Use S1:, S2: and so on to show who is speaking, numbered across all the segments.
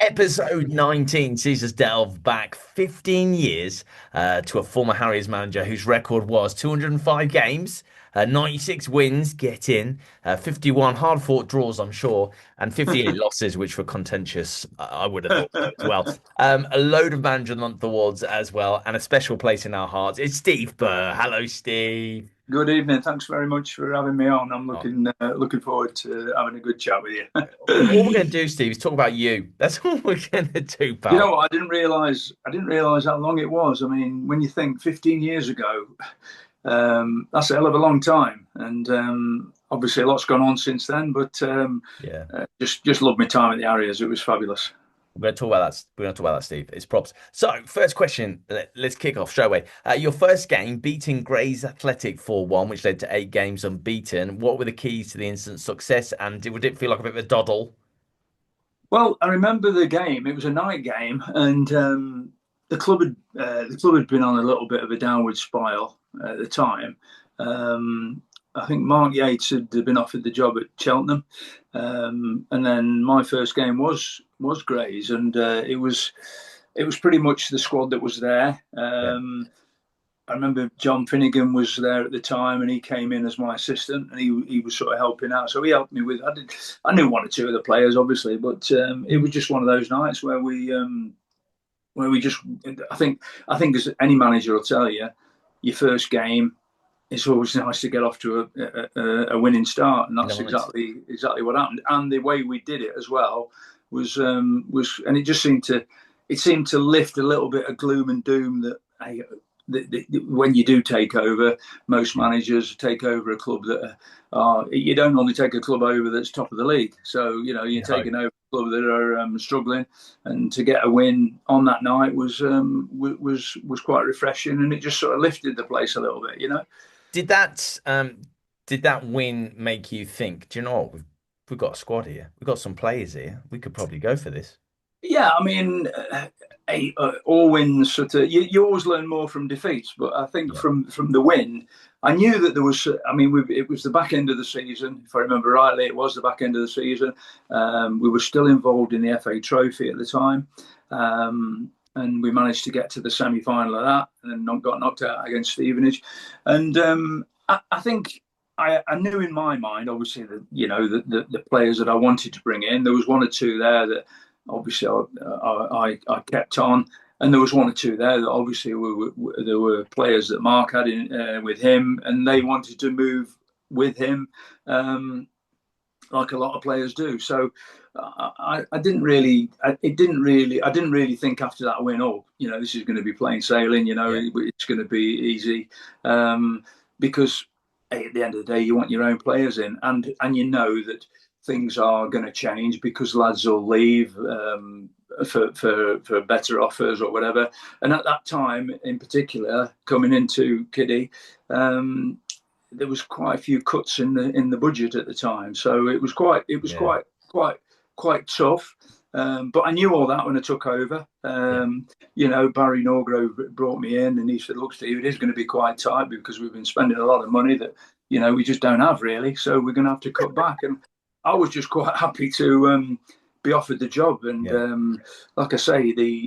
S1: Episode 19 sees us delve back 15 years to a former Harriers manager whose record was 205 games, 96 wins, get in, 51 hard-fought draws, I'm sure, and 58 losses, which were contentious. I would have thought so as well. A load of Manager of the Month awards as well, and a special place in our hearts. It's Steve Burr. Hello, Steve.
S2: Good evening. Thanks very much for having me on. I'm
S1: Oh,
S2: looking forward to having a good chat with you.
S1: all we're going to do, Steve, is talk about you. That's all we're going to do,
S2: You know
S1: pal.
S2: what? I didn't realize how long it was. I mean, when you think 15 years ago, that's a hell of a long time. And obviously, a lot's gone on since then. But
S1: Yeah.
S2: just loved my time at the Harriers. It was fabulous.
S1: We're going to talk about that. We're going to talk about that, Steve. It's props. So, first question. Let's kick off straight away. Your first game, beating Grays Athletic 4-1, which led to 8 games unbeaten. What were the keys to the instant success? And would it feel like a bit of a doddle?
S2: Well, I remember the game. It was a night game, and the club had been on a little bit of a downward spiral at the time. I think Mark Yates had been offered the job at Cheltenham, and then my first game was Grays, and it was pretty much the squad that was there.
S1: Yeah.
S2: I remember John Finnegan was there at the time, and he came in as my assistant, and he was sort of helping out. So he helped me with. I knew one or two of the players, obviously, but it was just one of those nights where we just. I think as any manager will tell you, your first game, it's always nice to get off to a winning start, and that's
S1: Nice.
S2: exactly what happened. And the way we did it as well was, and it seemed to lift a little bit of gloom and doom that. Hey, when you do take over, most managers take over a club that you don't only take a club over that's top of the league. So you're
S1: No.
S2: taking over a club that are struggling, and to get a win on that night was quite refreshing, and it just sort of lifted the place a little bit.
S1: Did that did that win make you think, do you know what? We've got a squad here. We've got some players here. We could probably go for this.
S2: Yeah, I mean, all wins sort of you always learn more from defeats, but I think
S1: Yeah.
S2: from the win, I knew that there was. I mean, it was the back end of the season, if I remember rightly. It was the back end of the season. We were still involved in the FA Trophy at the time, and we managed to get to the semi-final of that, and then got knocked out against Stevenage. And I think. I knew in my mind, obviously, that the players that I wanted to bring in. There was one or two there that obviously I kept on, and there was one or two there that obviously there were players that Mark had in with him, and they wanted to move with him, like a lot of players do. So I didn't really, I didn't really think after that win, oh, this is going to be plain sailing.
S1: Yeah.
S2: It's going to be easy, because at the end of the day, you want your own players in, and you know that things are going to change because lads will leave for better offers or whatever. And at that time, in particular, coming into Kiddie, there was quite a few cuts in the budget at the time, so it was quite
S1: Yeah.
S2: quite tough. But I knew all that when I took over.
S1: Yeah.
S2: Barry Norgrove brought me in, and he said, "Look, Steve, it is going to be quite tight because we've been spending a lot of money that we just don't have really. So we're going to have to cut back." And I was just quite happy to be offered the job. And
S1: Yeah.
S2: like I say, the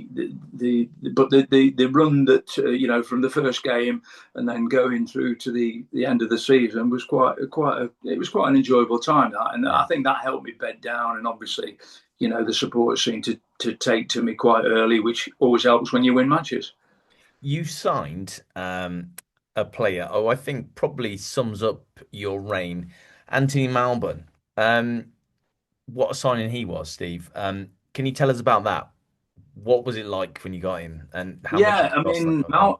S2: run that from the first game and then going through to the end of the season was it was quite an enjoyable time. And
S1: Yeah.
S2: I think that helped me bed down. And obviously, the supporters seemed to take to me quite early, which always helps when you win matches.
S1: You signed a player, oh, I think probably sums up your reign, Anthony Malbon. Um, what a signing he was, Steve. Can you tell us about that? What was it like when you got him, and how much did
S2: Yeah,
S1: it
S2: I
S1: cost? That
S2: mean,
S1: kind of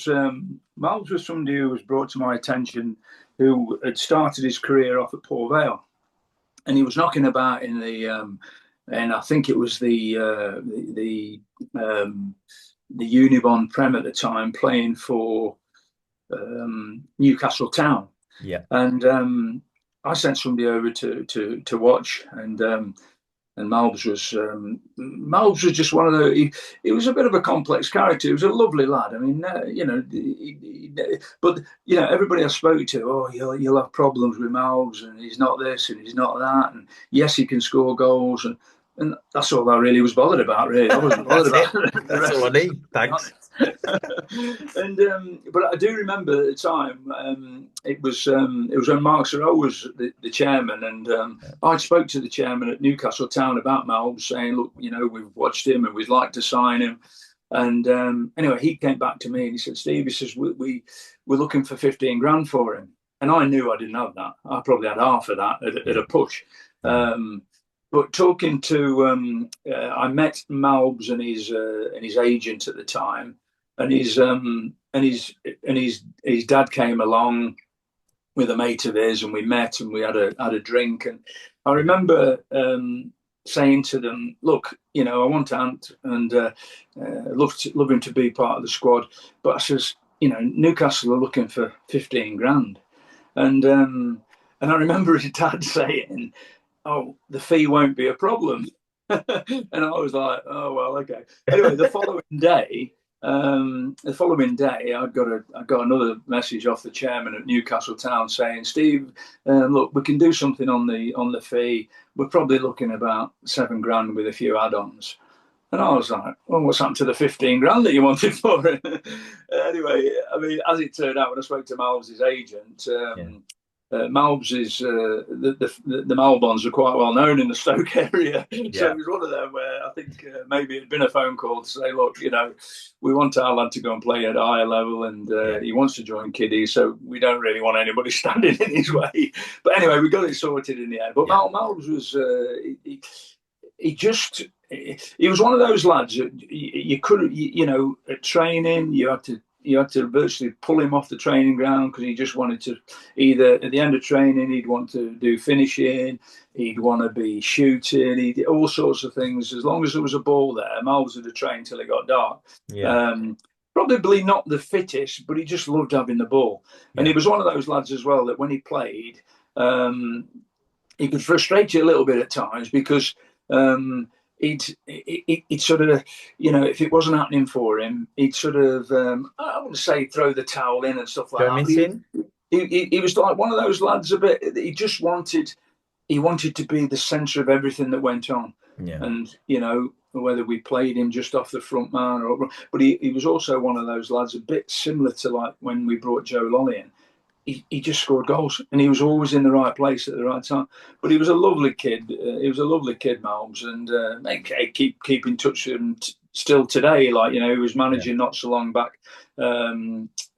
S1: thing.
S2: Malbs was somebody who was brought to my attention, who had started his career off at Port Vale, and he was knocking about in and I think it was the Unibon Prem at the time, playing for Newcastle Town,
S1: Yeah.
S2: and I sent somebody over to watch, and Malbs was just one of the. He was a bit of a complex character. He was a lovely lad. I mean, but everybody I spoke to, oh, you'll have problems with Malbs, and he's not this and he's not that, and yes, he can score goals, And that's all I really was bothered about. Really, I wasn't bothered
S1: That's
S2: about
S1: it.
S2: the
S1: That's all
S2: rest
S1: I
S2: of it.
S1: need. Thanks.
S2: And but I do remember at the time it was when Mark Sorrell was the chairman, and I spoke to the chairman at Newcastle Town about Malbon, saying, "Look, you know, we've watched him and we'd like to sign him." And anyway, he came back to me and he said, "Steve," he says, we're looking for 15 grand for him." And I knew I didn't have that. I probably had half of that at
S1: Yeah.
S2: a push.
S1: Yeah.
S2: But talking to, I met Malbs and his agent at the time, and his dad came along with a mate of his, and we met and we had a drink. And I
S1: Yeah.
S2: remember saying to them, "Look, you know, I want Ant, and love him to be part of the squad." But I says, "You know, Newcastle are looking for 15 grand," and I remember his dad saying, "Oh, the fee won't be a problem." And I was like, "Oh well, okay." Anyway, I got another message off the chairman at Newcastle Town saying, "Steve, look, we can do something on the fee. We're probably looking about 7 grand with a few add-ons." And I was like, "Well, what's happened to the 15 grand that you wanted for it?" Anyway, I mean, as it turned out, when I spoke to Malbs' agent,
S1: Yeah.
S2: Malbs is the Malbons are quite well known in the Stoke area, so
S1: Yeah.
S2: it was one of them where I think maybe it'd been a phone call to say, "Look, you know, we want our lad to go and play at a higher level, and
S1: Yeah.
S2: he wants to join Kiddie, so we don't really want anybody standing in his way." But anyway, we got it sorted in the end. But
S1: Yeah.
S2: Malbs was he just he was one of those lads that you could, you know, at training you had to virtually pull him off the training ground because he just wanted to, either at the end of training he'd want to do finishing, he'd want to be shooting, he did all sorts of things. As long as there was a ball there, Malves would have trained till it got dark.
S1: Yeah.
S2: Um, Probably not the fittest, but he just loved having the ball. And he
S1: Yeah.
S2: was one of those lads as well that when he played, um, he could frustrate you a little bit at times because he'd sort of, you know, if it wasn't happening for him, he'd sort of, I wouldn't say throw the towel in and stuff like
S1: Go
S2: that, but
S1: missing.
S2: he was like one of those lads a bit, he wanted to be the centre of everything that went on.
S1: Yeah.
S2: And, you know, whether we played him just off the front man but he was also one of those lads a bit similar to like when we brought Joe Lolly in. He just scored goals and he was always in the right place at the right time. But he was a lovely kid. He was a lovely kid, Malbs, and keep in touch with him still today. Like, you know, he was
S1: Yeah.
S2: managing not so long back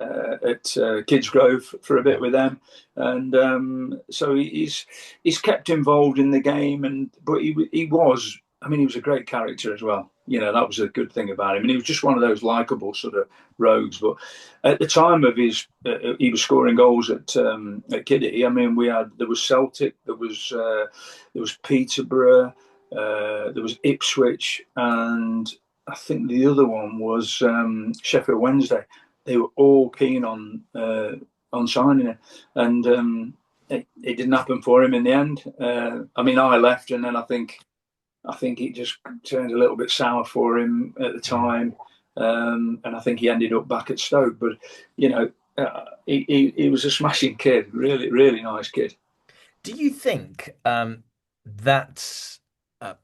S2: at Kids Grove for a bit
S1: Yeah.
S2: with them, and so he's kept involved in the game. And but he was. I mean, he was a great character as well. You know, that was a good thing about him. And he was just one of those likable sort of rogues. But at the time of he was scoring goals at Kiddie. I mean, there was Celtic, there was Peterborough, there was Ipswich, and I think the other one was Sheffield Wednesday. They were all keen on signing him, and it didn't happen for him in the end. I mean, I left, and then I think it just turned a little bit sour for him at the
S1: Yeah.
S2: time, and I think he ended up back at Stoke. But you know, he was a smashing kid, really really nice kid.
S1: Do you think that's uh,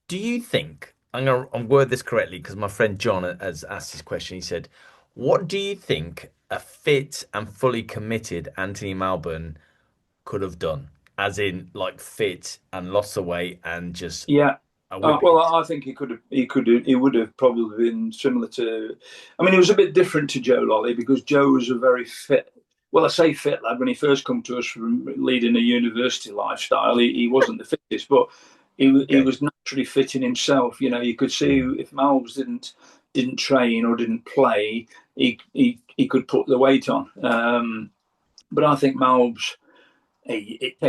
S1: do you think I'm word this correctly because my friend John has asked this question. He said, "What do you think a fit and fully committed Anthony Malbon could have done? As in, like fit and lost the weight and just
S2: Yeah.
S1: a whipping."
S2: Well, I think he would have probably been similar to. I mean, he was a bit different to Joe Lolly because Joe was a very fit. Well, I say fit lad. When he first come to us from leading a university lifestyle, he wasn't the fittest, but he
S1: Okay.
S2: was naturally fit in himself. You know, you could see
S1: Yeah.
S2: if Malves didn't train or didn't play, he could put the weight on. But I think Malves it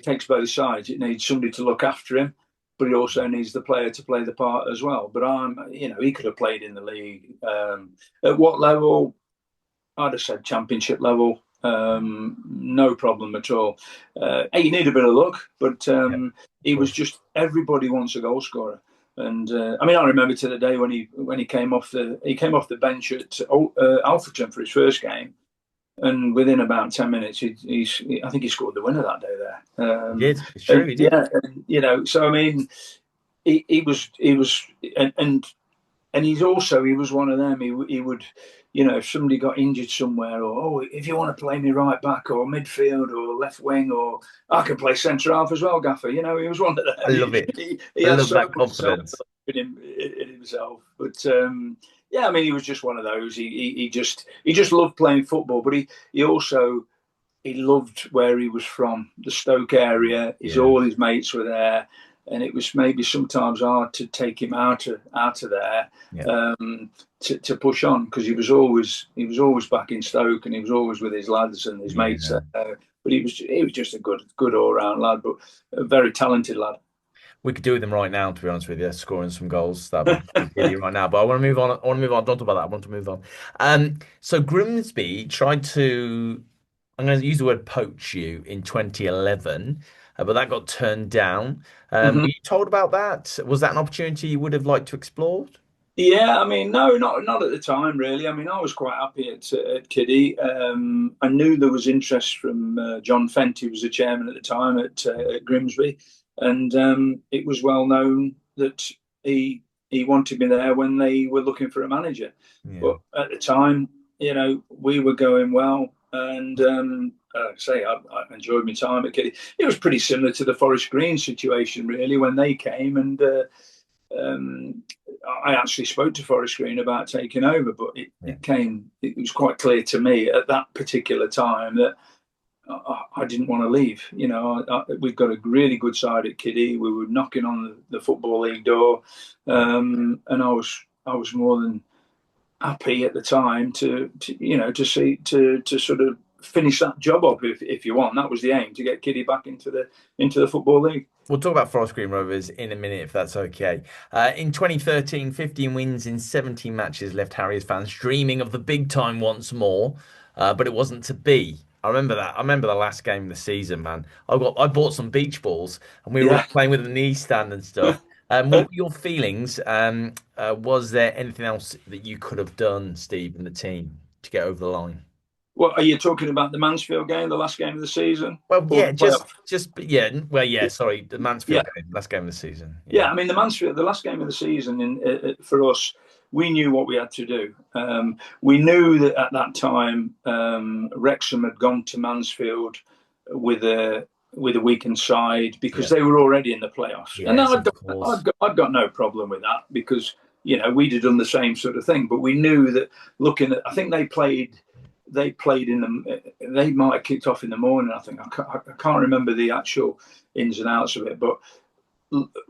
S2: takes both sides. It needs somebody to look after him, but it also needs the player to play the part as well. But you know, he could have played in the league. At what level? I'd have said championship level. No problem at all. Hey, you need a bit of luck, but
S1: Yeah. Of
S2: he was
S1: course.
S2: just everybody wants a goal scorer. And I mean, I remember to the day when he came off the bench at Alfreton for his first game, and within about 10 minutes, I think he scored the winner that day there.
S1: He did. It's true.
S2: And
S1: He did.
S2: yeah, and, you know, so I mean, he was, and he was one of them. He would, if somebody got injured somewhere, or if you want to play me right back or midfield or left wing, or I can play centre half as well, Gaffer. He was one of
S1: I
S2: them.
S1: love it.
S2: He
S1: I
S2: had
S1: love
S2: so
S1: that
S2: much self
S1: confidence.
S2: in himself. But yeah, I mean, he was just one of those. He just loved playing football, but he also he loved where he was from, the Stoke area.
S1: Yeah,
S2: All his mates were there, and it was maybe sometimes hard to take him out of there,
S1: yeah,
S2: to push on, because he was always back in Stoke, and he was always with his lads and his mates
S1: yeah.
S2: there. But he was just a good all round lad, but a very talented lad.
S1: We could do with them right now, to be honest with you, scoring some goals. That'd be giddy right now. But I want to move on. I want to move on. Don't talk about that. I want to move on. So Grimsby tried to, I'm going to use the word poach you in 2011, but that got turned down. Were
S2: Mhm.
S1: you told about that? Was that an opportunity you would have liked to explore?
S2: Yeah, I mean, no, not at the time, really. I mean, I was quite happy at Kiddie. I knew there was interest from John Fenty, who was the chairman at the time at Grimsby, and it was well known that he wanted me there when they were looking for a manager.
S1: Yeah.
S2: But at the time, we were going well, and like I say, I enjoyed my time at Kiddie. It was pretty similar to the Forest Green situation, really, when they came, and um, I actually spoke to Forest Green about taking over, but
S1: Yeah.
S2: it was quite clear to me at that particular time that I didn't want to leave. We've got a really good side at Kiddie. We were knocking on the Football League door, and I was more than happy at the time to sort of finish that job up, if you want. That was the aim, to get Kiddie back into the Football League.
S1: We'll talk about Forest Green Rovers in a minute, if that's okay. In 2013, 15 wins in 17 matches left Harriers fans dreaming of the big time once more, but it wasn't to be. I remember that. I remember the last game of the season, man. I bought some beach balls, and we were all
S2: Yeah.
S1: playing with the knee stand and stuff. What were your feelings? Was there anything else that you could have done, Steve, and the team to get over the line?
S2: What are you talking about? The Mansfield game, the last game of the season,
S1: Well,
S2: or
S1: yeah,
S2: the playoff?
S1: yeah. Well, yeah. Sorry, the
S2: Yeah,
S1: Mansfield game, last game of the season. Yeah,
S2: yeah. I mean, the last game of the season, for us, we knew what we had to do. We knew that at that time, Wrexham had gone to Mansfield with a weakened side, because
S1: yeah,
S2: they were already in the playoffs, and
S1: yes,
S2: I'd
S1: of
S2: got,
S1: course.
S2: I'd got no problem with that, because we'd have done the same sort of thing. But we knew that, looking at, I think they played in the, they might have kicked off in the morning. I think I can't remember the actual ins and outs of it, but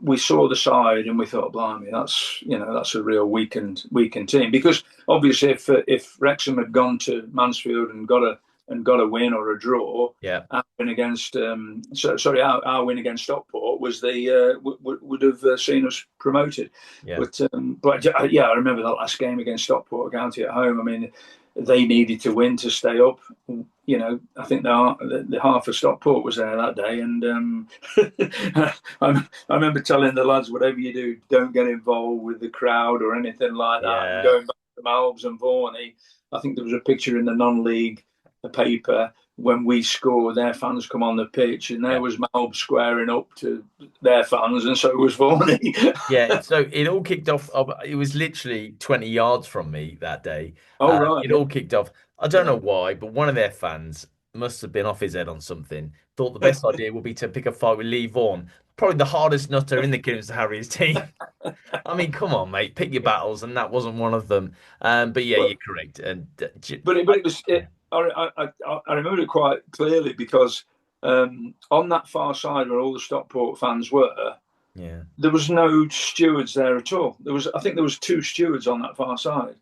S2: we saw the side and we thought, blimey, that's a real weakened team. Because obviously, if Wrexham had gone to Mansfield and got a win or a draw,
S1: Yeah,
S2: our win against our win against Stockport was would have seen us promoted.
S1: yeah,
S2: But yeah, I remember that last game against Stockport County at home. I mean, they needed to win to stay up. I think the half of Stockport was there that day, and I remember telling the lads, whatever you do, don't get involved with the crowd or anything like that. And
S1: yeah,
S2: going back to Malbs and Vorney, I think there was a picture in the non-league paper when we scored. Their fans come on the pitch, and there
S1: yeah.
S2: was Malbs squaring up to their fans, and so was Vorney.
S1: Yeah, so it all kicked off. It was literally 20 yards from me that day.
S2: Oh right,
S1: It
S2: yeah,
S1: all kicked off. I don't
S2: yeah.
S1: know why, but one of their fans must have been off his head on something. Thought the best idea would be to pick a fight with Lee Vaughan, probably the hardest nutter in the Kidderminster Harriers team. I mean, come on, mate, pick your battles, and that wasn't one of them. But yeah,
S2: But
S1: you're correct. And
S2: but it was I remember it quite clearly, because on that far side where all the Stockport fans were,
S1: yeah,
S2: there was no stewards there at all. I think there was two stewards on that far side,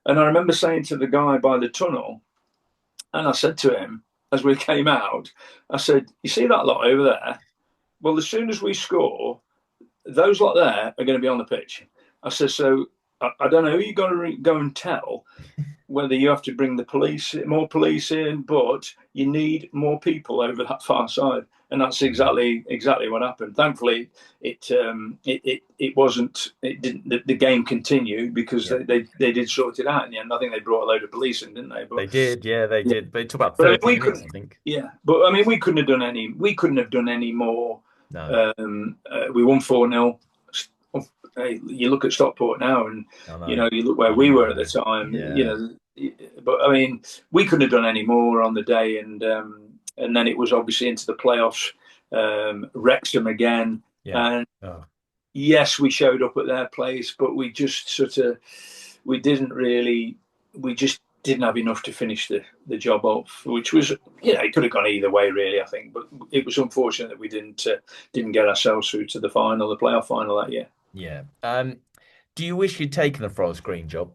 S2: and I remember saying to the guy by the tunnel, and I said to him as we came out, I said, "You see that lot over there? Well, as soon as we score, those lot there are going to be on the pitch." I said, "So I don't know who you got to go and tell, whether you have to bring more police in, but you need more people over that far side." And that's exactly what happened. Thankfully, it wasn't. It didn't. The game continued, because
S1: yeah,
S2: they did sort it out in the end. I think they brought a load of police in, didn't they? But
S1: they did. Yeah, they
S2: yeah,
S1: did. But it took about
S2: but I mean,
S1: 30 minutes, I think.
S2: but I mean, we couldn't have done any. We couldn't have done any more.
S1: No.
S2: We won 4-0. hey, you look at Stockport now, and
S1: I know.
S2: you look where
S1: I
S2: we were at
S1: know.
S2: the time.
S1: Yeah.
S2: But I mean, we couldn't have done any more on the day, and then it was obviously into the playoffs. Wrexham again,
S1: Yeah.
S2: and
S1: Oh,
S2: yes, we showed up at their place, but we just sort of we didn't really we just didn't have enough to finish the job off, which was it could have gone either way really, I think, but it was unfortunate that we didn't get ourselves through to the final, the playoff final that year.
S1: yeah. Do you wish you'd taken the Forest Green job?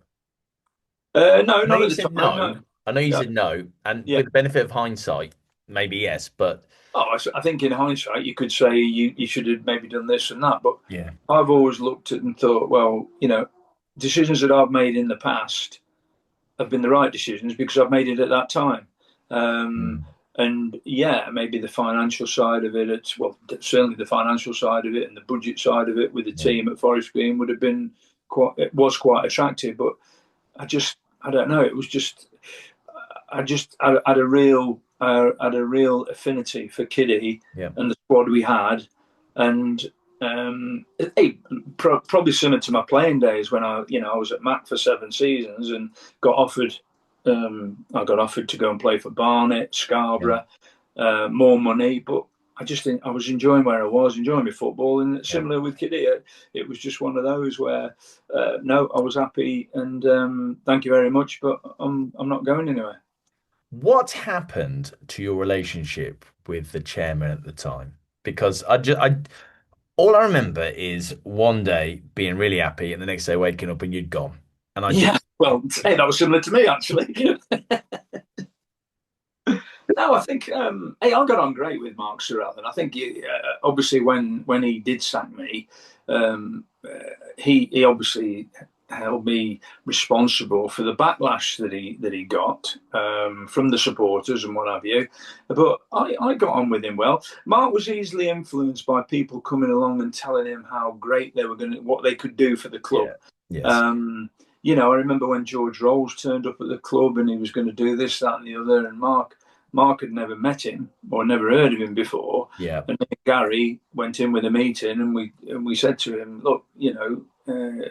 S2: No,
S1: I know
S2: not
S1: you
S2: at the
S1: said
S2: time.
S1: no.
S2: No,
S1: I know you
S2: no,
S1: said no, and
S2: yeah.
S1: with the benefit of hindsight, maybe yes, but
S2: Oh, I think in hindsight, you could say you should have maybe done this and that. But
S1: yeah.
S2: I've always looked at and thought, well, decisions that I've made in the past have been the right decisions because I've made it at that time. Um,
S1: Mm,
S2: and yeah, maybe the financial side of it, certainly the financial side of it and the budget side of it with the
S1: yeah.
S2: team at Forest Green would have been it was quite attractive. But I don't know. It was just, I had had a real affinity for Kiddie
S1: Yeah.
S2: and the squad we had, and hey, probably similar to my playing days when I was at Mac for 7 seasons and got offered. I got offered to go and play for Barnet,
S1: Yeah.
S2: Scarborough, more money, but I just think I was enjoying where I was, enjoying my football, and
S1: Yeah.
S2: similar with Kiddie, it was just one of those where no, I was happy, and thank you very much, but I'm not going anywhere.
S1: What happened to your relationship with the chairman at the time? Because I all I remember is one day being really happy and the next day waking up and you'd gone. And I just
S2: Yeah, well, hey, that was similar to me actually. No, I think hey, I got on great with Mark Sorrell, and I think obviously when he did sack me, he obviously held me responsible for the backlash that he got from the supporters and what have you. But I got on with him well. Mark was easily influenced by people coming along and telling him how great they were going to, what they could do for the club.
S1: yeah. Yes.
S2: Um, I remember when George Rolls turned up at the club and he was going to do this, that, and the other, and Mark had never met him or never heard of him before.
S1: Yeah.
S2: And Gary went in with a meeting, and we said to him, "Look,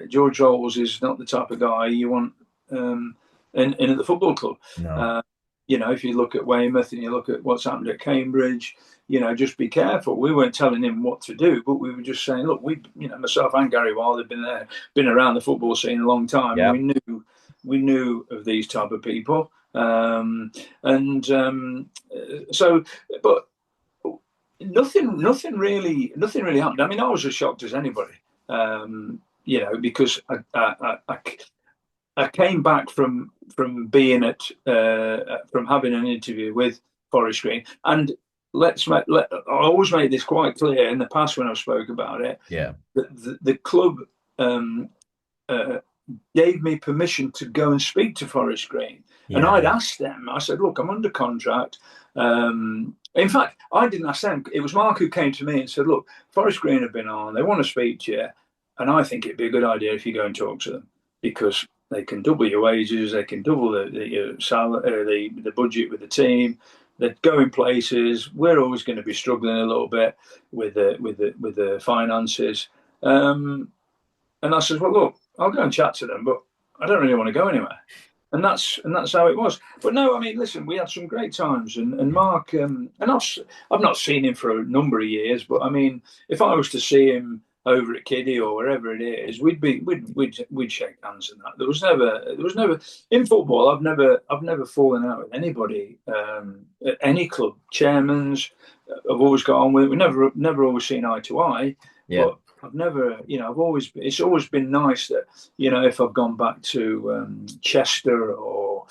S2: George Rolls is not the type of guy you want in at the football club.
S1: No.
S2: Uh, if you look at Weymouth and you look at what's happened at Cambridge, just be careful." We weren't telling him what to do, but we were just saying, "Look, myself and Gary Wild have been around the football scene a long time.
S1: Yeah.
S2: We knew of these type of people." And so, but nothing really happened. I mean, I was as shocked as anybody, because I came back from being from having an interview with Forest Green, and I always made this quite clear in the past when I spoke about it
S1: Yeah.
S2: that the club um, uh, gave me permission to go and speak to Forest Green. And
S1: Yeah.
S2: I'd asked them, I said, "Look, I'm under contract." In fact, I didn't ask them. It was Mark who came to me and said, "Look, Forest Green have been on. They want to speak to you. And I think it'd be a good idea if you go and talk to them because they can double your wages. They can double your salary, the budget with the team. They're going places. We're always going to be struggling a little bit with the finances." And I said, "Well, look, I'll go and chat to them, but I don't really want to go anywhere." And that's how it was. But no, I mean, listen, we had some great times, and Mark, and I've not seen him for a number of years, but I mean, if I was to see him over at Kiddie or wherever it is, we'd shake hands and that. There was never in football. I've never fallen out with anybody at any club. Chairmans, I've always got on with. We never always seen eye to eye,
S1: Yeah.
S2: but I've never, it's always been nice that, if I've gone back to Chester or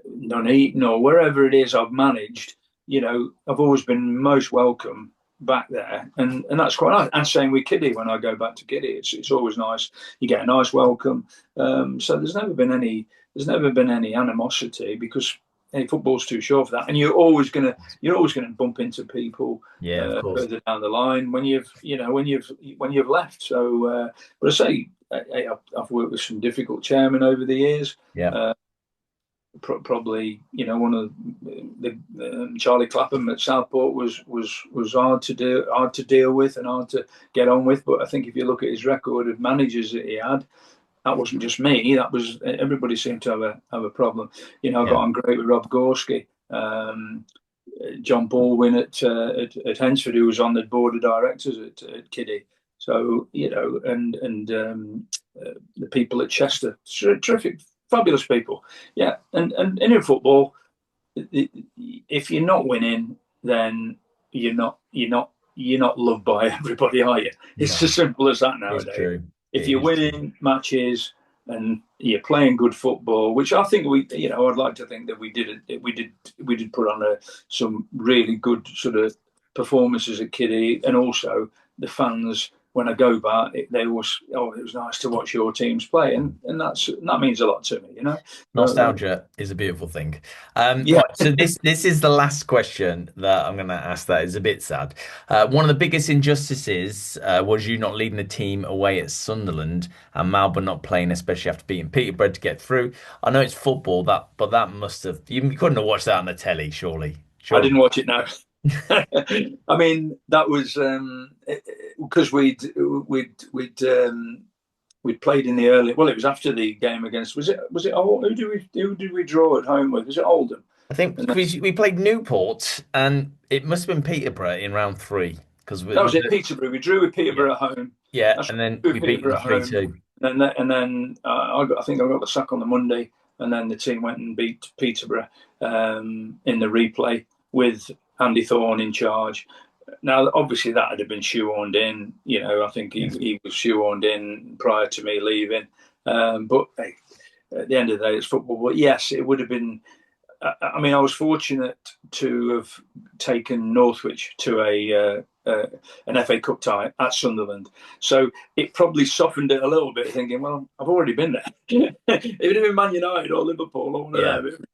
S2: Nuneaton or wherever it is I've managed, I've always been most welcome back there, and that's quite nice. And same with Kiddie. When I go back to Kiddie, it's always nice. You get a nice welcome. So there's never been any animosity because hey, football's too short for that, and you're always gonna bump into people
S1: Yeah, of course.
S2: further down the line when you've left. So, but I say I've worked with some difficult chairmen over the years.
S1: Yeah.
S2: Uh, probably, one of the Charlie Clapham at Southport was hard to deal with and hard to get on with. But I think if you look at his record of managers that he had, that wasn't just me. That was everybody seemed to have a problem. I got
S1: Yeah.
S2: on great with Rob Gorski, John Baldwin at Hensford, who was on the board of directors at Kiddie. So and the people at Chester, terrific, fabulous people. Yeah, and in football, if you're not winning, then you're not loved by everybody, are you? It's
S1: No,
S2: as simple as that
S1: it's
S2: nowadays.
S1: true.
S2: If
S1: It
S2: you're
S1: is true.
S2: winning matches and you're playing good football, which I think I'd like to think that we did put on some really good sort of performances at Kiddie, and also the fans. When I go back, they always, it was nice to watch your teams play, and that means a lot to me. So,
S1: Nostalgia is a beautiful thing.
S2: yeah,
S1: Right, so this is the last question that I'm going to ask that is a bit sad. One of the biggest injustices was you not leading the team away at Sunderland and Malbon not playing, especially after beating Peterborough to get through. I know it's football, but that must have you couldn't have watched that on the telly, surely.
S2: I
S1: Surely.
S2: didn't watch it now. I mean, that was because we'd played in the early. Well, it was after the game against. Was it who did we draw at home with? Was it Oldham?
S1: I think
S2: And then,
S1: we played Newport and it must have been Peterborough in round three because
S2: that was it. Peterborough. We drew with
S1: yeah,
S2: Peterborough at home.
S1: yeah,
S2: That's
S1: and then
S2: right,
S1: we
S2: with
S1: beat them
S2: Peterborough at home.
S1: 3-2.
S2: And then I think I got the sack on the Monday, and then the team went and beat Peterborough in the replay with Andy Thorne in charge. Now, obviously, that had been shoehorned in. I think
S1: Yeah.
S2: he was shoehorned in prior to me leaving. But hey, at the end of the day, it's football. But yes, it would have been. I mean, I was fortunate to have taken Northwich to an FA Cup tie at Sunderland, so it probably softened it a little bit. Thinking, well, I've already been there. It would have been Man United or Liverpool or one of
S1: Yeah.
S2: them.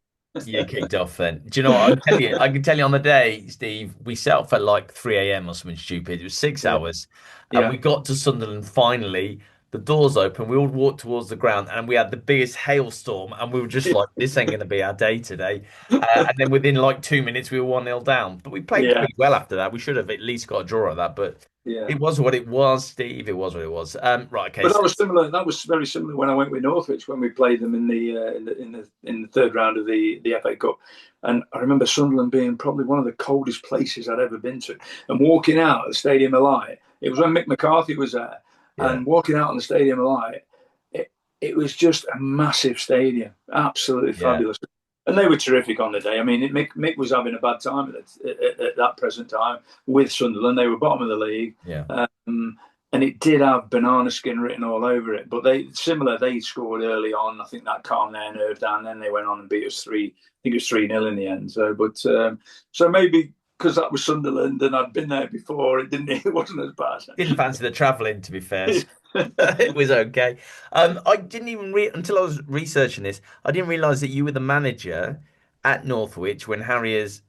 S1: You kicked off then. Do you know what? I can tell you on the day, Steve, we set off at like 3 a.m. or something stupid. It was six
S2: Yeah,
S1: hours. And we
S2: yeah.
S1: got to Sunderland finally. The doors open. We all walked towards the ground and we had the biggest hailstorm. And we were just like, this ain't going to be our day today. And then within like 2 minutes, we were 1-0 down. But we played
S2: Yeah,
S1: pretty well after that. We should have at least got a draw at that. But
S2: yeah.
S1: it was what it was, Steve. It was what it was. Right. Okay.
S2: But
S1: So,
S2: that was similar. That was very similar when I went with Northwich when we played them in the third round of the FA Cup, and I remember Sunderland being probably one of the coldest places I'd ever been to, and walking out of the Stadium of Light. It was when Mick McCarthy was there,
S1: yeah.
S2: and walking out on the Stadium of Light, it was just a massive stadium, absolutely
S1: Yeah.
S2: fabulous. And they were terrific on the day. I mean, Mick was having a bad time at that present time with Sunderland. They were bottom of the league.
S1: Yeah.
S2: And it did have banana skin written all over it. But they scored early on. I think that calmed their nerve down. Then they went on and beat us three. I think it was 3-0 in the end. So maybe because that was Sunderland and I'd been there before, it wasn't as bad.
S1: Didn't fancy the travelling, to be fair. So it was okay. I didn't even until I was researching this. I didn't realise that you were the manager at Northwich when Harriers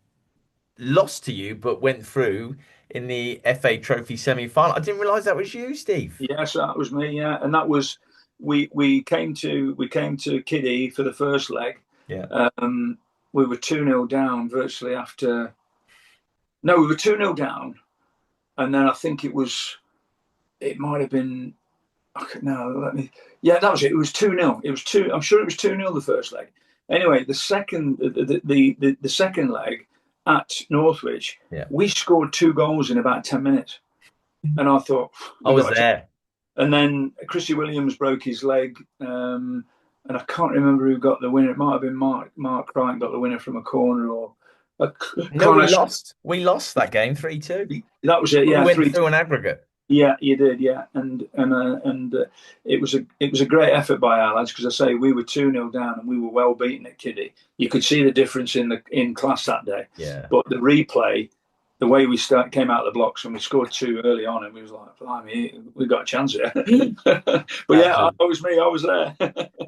S1: lost to you, but went through in the FA Trophy semi-final. I didn't realise that was you, Steve.
S2: Yes, that was me. Yeah, and that was we came to Kiddie for the first leg.
S1: Yeah.
S2: We were 2-0 down virtually after. No, we were 2-0 down, and then I think it might have been. No, let me. Yeah, that was it. It was 2-0. It was two. I'm sure it was 2-0 the first leg. Anyway, the second leg at Northwich,
S1: Yeah.
S2: we scored 2 goals in about 10 minutes, and I thought
S1: I
S2: we
S1: was
S2: got a chance.
S1: there.
S2: And then Chrissy Williams broke his leg, and I can't remember who got the winner. It might have been Mark Crichton got the winner from a corner, or a
S1: No, we
S2: Connor.
S1: lost. We lost that game 3-2.
S2: That was it.
S1: We
S2: Yeah,
S1: went
S2: 3.
S1: through an aggregate.
S2: Yeah, you did. Yeah, and it was a great effort by our lads because I say we were 2-0 down and we were well beaten at Kiddie. You could see the difference in class that day,
S1: Yeah.
S2: but the replay, the way we came out of the blocks and we scored 2 early on, and we was like, blimey, we got a chance here. But yeah,
S1: Absolutely.
S2: that was me. I was there.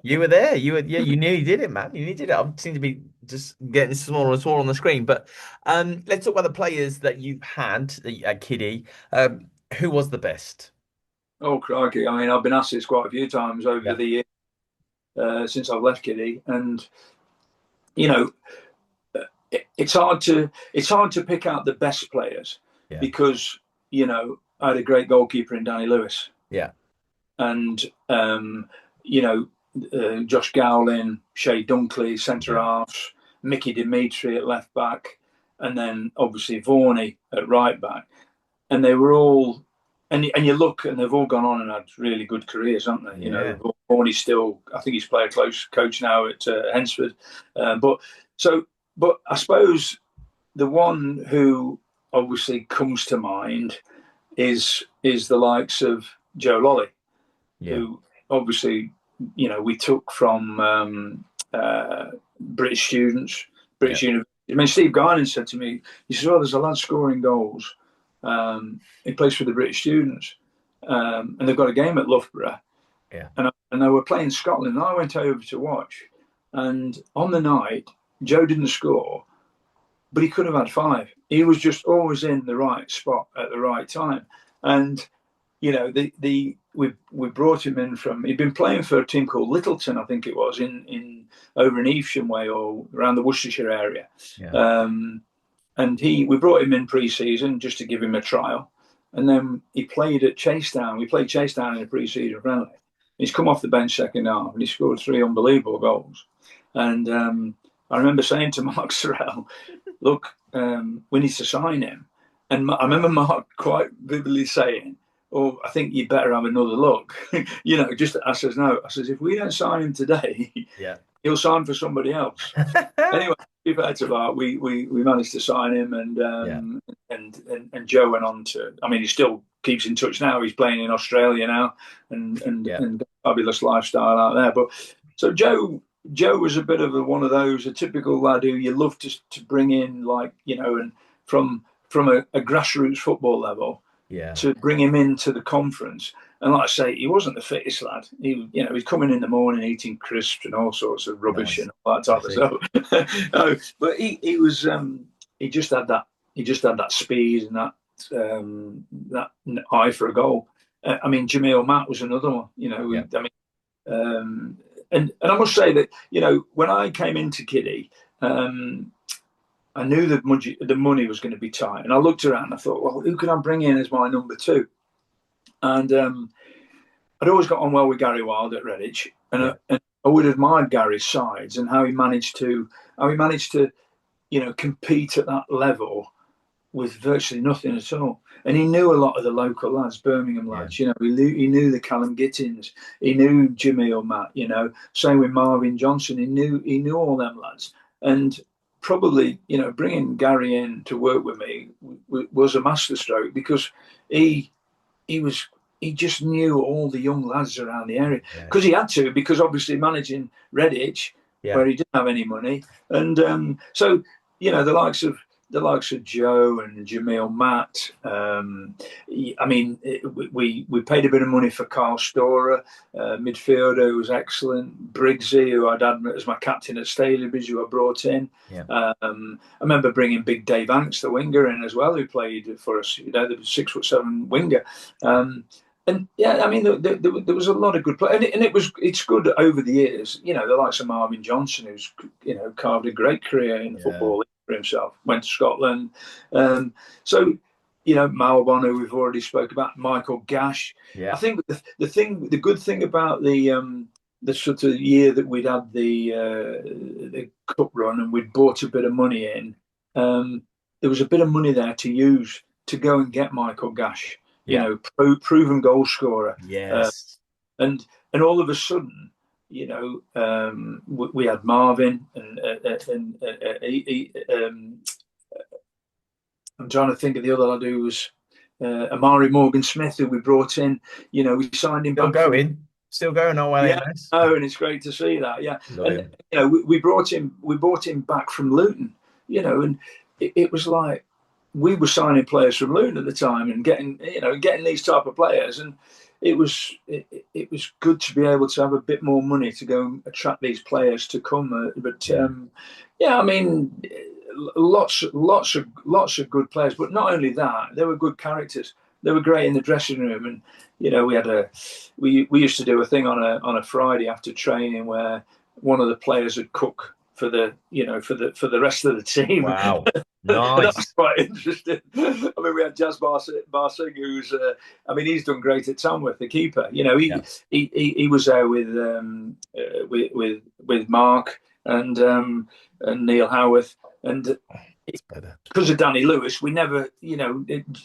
S1: You were there. Yeah, you nearly did it, man. You nearly did it. I seem to be just getting smaller and smaller on the screen. But let's talk about the players that you had at Kiddie. Who was the best?
S2: Oh crikey! I mean, I've been asked this quite a few times over
S1: Yeah.
S2: the years since I've left Kiddie, and you know, it's hard to pick out the best players
S1: Yeah.
S2: because I had a great goalkeeper in Danny Lewis,
S1: Yeah.
S2: and you know Josh Gowlin, Shea Dunkley, centre
S1: Yeah.
S2: halves, Mickey Dimitri at left back, and then obviously Varney at right back, and they were all. And you look, and they've all gone on and had really good careers, haven't they?
S1: Yeah.
S2: Varney's still, I think he's player close coach now at Hensford, but so, but I suppose the one who obviously comes to mind is the likes of Joe Lolly,
S1: Yeah.
S2: who obviously we took from British students,
S1: Yeah.
S2: British University. I mean, Steve Guinan said to me, he says, "Well, there's a lad scoring goals. He plays for the British students, and they've got a game at Loughborough,
S1: Yeah.
S2: and they were playing Scotland. And I went over to watch, and on the night, Joe didn't score, but he could have had five. He was just always in the right spot at the right time, and we brought him in from. He'd been playing for a team called Littleton, I think it was, in over in Evesham way or around the Worcestershire area.
S1: Yeah.
S2: And we brought him in pre-season just to give him a trial, and then he played at Chasetown. We played Chasetown in a pre-season friendly. He's come off the bench second half, and he scored three unbelievable goals. And I remember saying to Mark Sorrell, "Look, we need to sign him." And I remember Mark quite vividly saying, "Oh, I think you better have another look." Just I says no. I says if we don't sign him today,
S1: Yeah.
S2: he'll sign for somebody else. Anyway, to be fair to that, we managed to sign him,
S1: Yeah.
S2: and Joe went on to. I mean, he still keeps in touch now. He's playing in Australia now, and fabulous lifestyle out there. But so Joe was a bit of one of those, a typical lad who you love to bring in, and from a grassroots football level,
S1: Yeah.
S2: to bring him into the conference. And like I say, he wasn't the fittest lad. He's coming in the morning eating crisps and all sorts of rubbish
S1: Nice.
S2: and all that type of stuff. No, but he was he just had that speed and that eye for a goal. I mean, Jamil Matt was another one.
S1: Yeah.
S2: I mean, and I must say that when I came into Kiddie, I knew the money was going to be tight, and I looked around and I thought, well, who can I bring in as my number two? And I'd always got on well with Gary Wilde at Redditch, and I would admired Gary's sides and how he managed to compete at that level with virtually nothing at all. And he knew a lot of the local lads, Birmingham lads. He knew the Callum Gittins, he knew Jimmy or Matt. Same with Marvin Johnson. He knew all them lads, and probably bringing Gary in to work with me was a masterstroke because he just knew all the young lads around the area because he had to, because obviously managing Redditch where he didn't have any money, and so the likes of Joe and Jamil Matt. I mean, we paid a bit of money for Carl Storer, midfielder who was excellent. Briggsy, who I'd had as my captain at Stalybridge, who I brought in.
S1: Yeah.
S2: I remember bringing Big Dave Hanks, the winger, in as well, who played for us. The 6'7" winger. And I mean, there was a lot of good play, and it's good over the years. The likes of Marvin Johnson, who's carved a great career in football for himself, went to Scotland. So Malbon, who we've already spoke about, Michael Gash.
S1: Yeah.
S2: I think the good thing about the sort of year that we'd had the cup run and we'd bought a bit of money in, there was a bit of money there to use to go and get Michael Gash. Proven goal scorer.
S1: Yes.
S2: And all of a sudden, we had Marvin and I'm trying to think of the other lad who was Amari Morgan Smith, who we brought in. We signed him.
S1: Still going on well.
S2: And it's great to see that. Yeah, and we brought him back from Luton. And it was like, we were signing players from Luton at the time and getting these type of players, and it was good to be able to have a bit more money to go and attract these players to come. I mean, lots of good players, but not only that, they were good characters. They were great in the dressing room, and we used to do a thing on a Friday after training where one of the players would cook for the for the rest of the team.
S1: Wow.
S2: That's
S1: Nice.
S2: quite interesting. I mean, we had Barsing, who's I mean, he's done great at Tamworth, the keeper. You know,
S1: Yeah.
S2: he was there with Mark and Neil Howarth, and
S1: It's better.
S2: because of Danny Lewis, we never,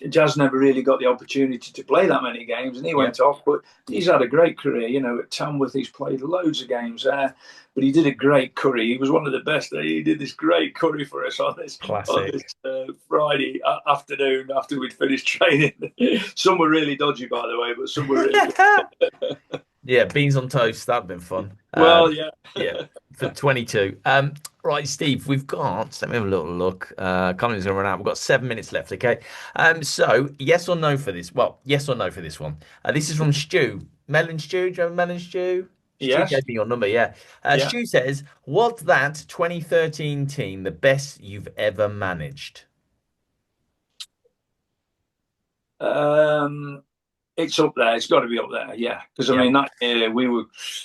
S2: Jazz never really got the opportunity to play that many games, and he
S1: Yeah.
S2: went off. But he's had a great career. You know, at Tamworth, he's played loads of games there, but he did a great curry. He was one of the best. He did this great curry for us on
S1: Classic.
S2: this Friday afternoon after we'd finished training. Some were really dodgy, by the way, but some were really
S1: Yeah, beans on toast. That'd been fun.
S2: well. Yeah,
S1: Yeah, for 22. Right, Steve, we've got, let me have a little look. Colin's gonna run out. We've got 7 minutes left, okay? So yes or no for this? Well, yes or no for this one. This is from Stu. Melon Stew, do you remember Melon Stew? Stu
S2: yes,
S1: gave me your number, yeah.
S2: yeah.
S1: Stu says, was that 2013 team the best you've ever managed?
S2: Um, It's up there. It's got to be up there, yeah. Because I
S1: Yeah.
S2: mean, that year we were,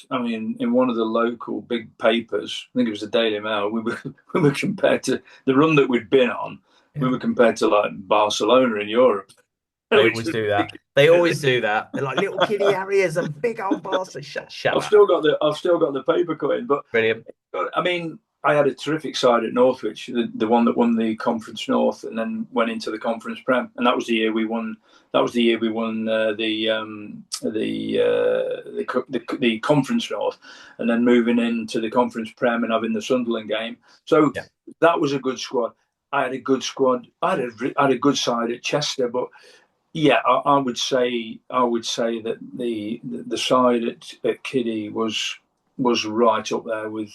S2: I mean, in one of the local big papers, I think it was the Daily Mail. We were we were compared to the run that we'd been on. We
S1: Yeah.
S2: were compared to like Barcelona in Europe,
S1: They
S2: which
S1: always
S2: is
S1: do that. They always
S2: ridiculous.
S1: do that. They're like little kiddie Harriers and big old bosses. Shut up.
S2: I've still got the paper cutting, but
S1: Brilliant.
S2: I mean, I had a terrific side at Northwich, the one that won the Conference North, and then went into the Conference Prem, and that was the year we won. That was the year we won the Conference North, and then moving into the Conference Prem and having the Sunderland game. So
S1: Yeah.
S2: that was a good squad. I had a good squad. I had a good side at Chester, but yeah, I would say that the side at Kiddie was right up there with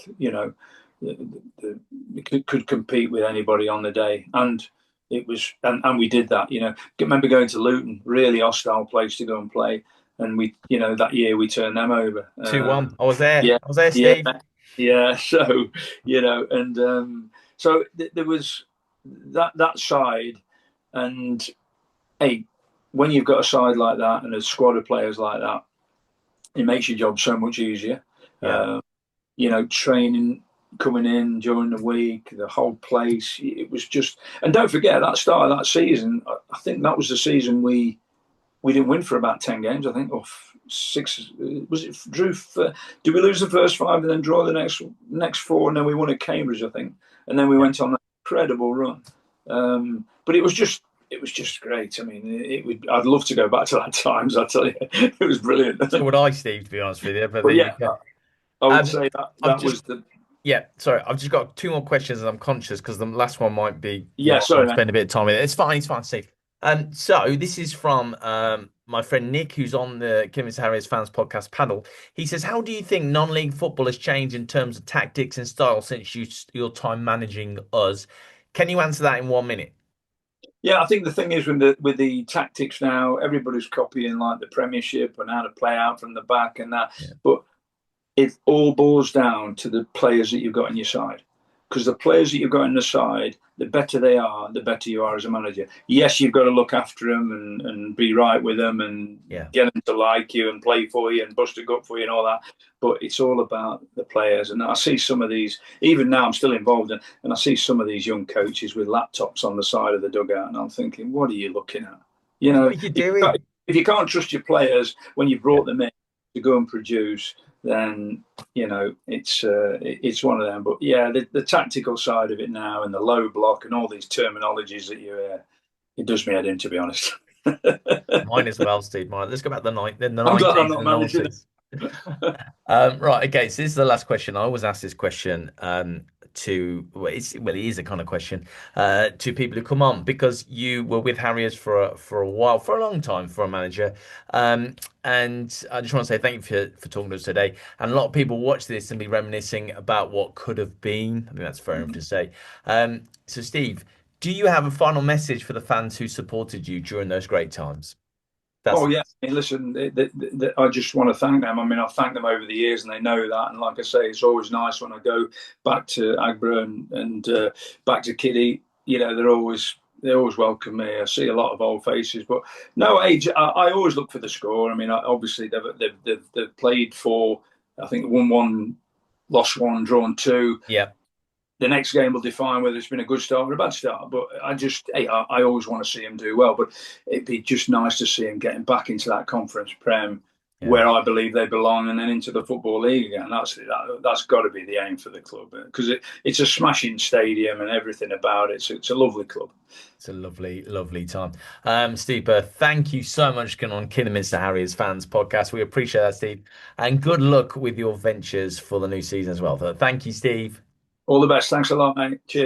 S2: could compete with anybody on the day, and it was and we did that. I remember going to Luton, really hostile place to go and play, and we that year we turned them over.
S1: 2-1. I was there.
S2: Yeah,
S1: I was there,
S2: yeah,
S1: Steve.
S2: yeah. So and there was that side, and hey, when you've got a side like that and a squad of players like that, it makes your job so much easier.
S1: Yeah.
S2: Training, coming in during the week, the whole place. It was just, and don't forget that start of that season. I think that was the season we didn't win for about 10 games. I think, or six. Was it drew? Did we lose the first five and then draw the next four, and then we won at Cambridge, I think, and then we
S1: Yeah.
S2: went on that incredible run. But it was just great. I mean, I'd love to go back to that times. I tell you, it was brilliant.
S1: So would I, Steve, to be honest with you. But
S2: But
S1: there you
S2: yeah,
S1: go.
S2: I would
S1: Um,
S2: say that
S1: I've
S2: was
S1: just,
S2: the
S1: yeah, sorry, I've just got two more questions and I'm conscious because the last one might be,
S2: yeah.
S1: I
S2: Sorry,
S1: want to
S2: mate.
S1: spend a bit of time with it. It's fine, Steve. So this is from my friend Nick, who's on the Kidderminster Harriers fans podcast panel. He says, how do you think non-league football has changed in terms of tactics and style since your time managing us? Can you answer that in 1 minute?
S2: Yeah, I think the thing is with the tactics now, everybody's copying like the Premiership and how to play out from the back and that.
S1: Yeah.
S2: But it all boils down to the players that you've got on your side. Because the players that you've got on the side, the better they are, the better you are as a manager. Yes, you've got to look after them and be right with them and
S1: Yeah.
S2: get them to like you and play for you and bust a gut for you and all that. But it's all about the players. And I see some of these, even now I'm still involved in, and I see some of these young coaches with laptops on the side of the dugout. And I'm thinking, what are you looking at?
S1: What are you doing?
S2: If you can't trust your players when you
S1: Yeah.
S2: brought them in to go and produce, then it's one of them. But yeah, the tactical side of it now and the low block and all these terminologies that you hear, it does me head in, to be honest.
S1: Mine as well, Steve. Mine. Let's go back to the
S2: I'm glad I'm
S1: 90s
S2: not
S1: and the
S2: managing.
S1: 90s. Right, okay. So this is the last question. I always ask this question it is a kind of question to people who come on because you were with Harriers for a while, for a long time, for a manager. And I just want to say thank you for talking to us today. And a lot of people watch this and be reminiscing about what could have been. I think that's fair enough to say. So Steve, do you have a final message for the fans who supported you during those great times?
S2: Oh yeah, I mean, listen, I just want to thank them. I mean, I've thanked them over the years, and they know that. And like I say, it's always nice when I go back to Agbra and back to Kiddie. They always welcome me. I see a lot of old faces, but no age. I always look for the score. I mean, obviously they've played for, I think, won one, lost one, drawn two.
S1: Yeah.
S2: the next game will define whether it's been a good start or a bad start. But I always want to see him do well. But it'd be just nice to see him getting back into that conference prem
S1: Yeah.
S2: where I believe they belong, and then into the football league again. That's got to be the aim for the club, because it's a smashing stadium and everything about it. It's a lovely club.
S1: It's a lovely, lovely time. Steve Burr, thank you so much for coming on Kidderminster Harriers Fans Podcast. We appreciate that, Steve. And good luck with your ventures for the new season as well. So thank you, Steve.
S2: All the best. Thanks a lot, mate. Cheers.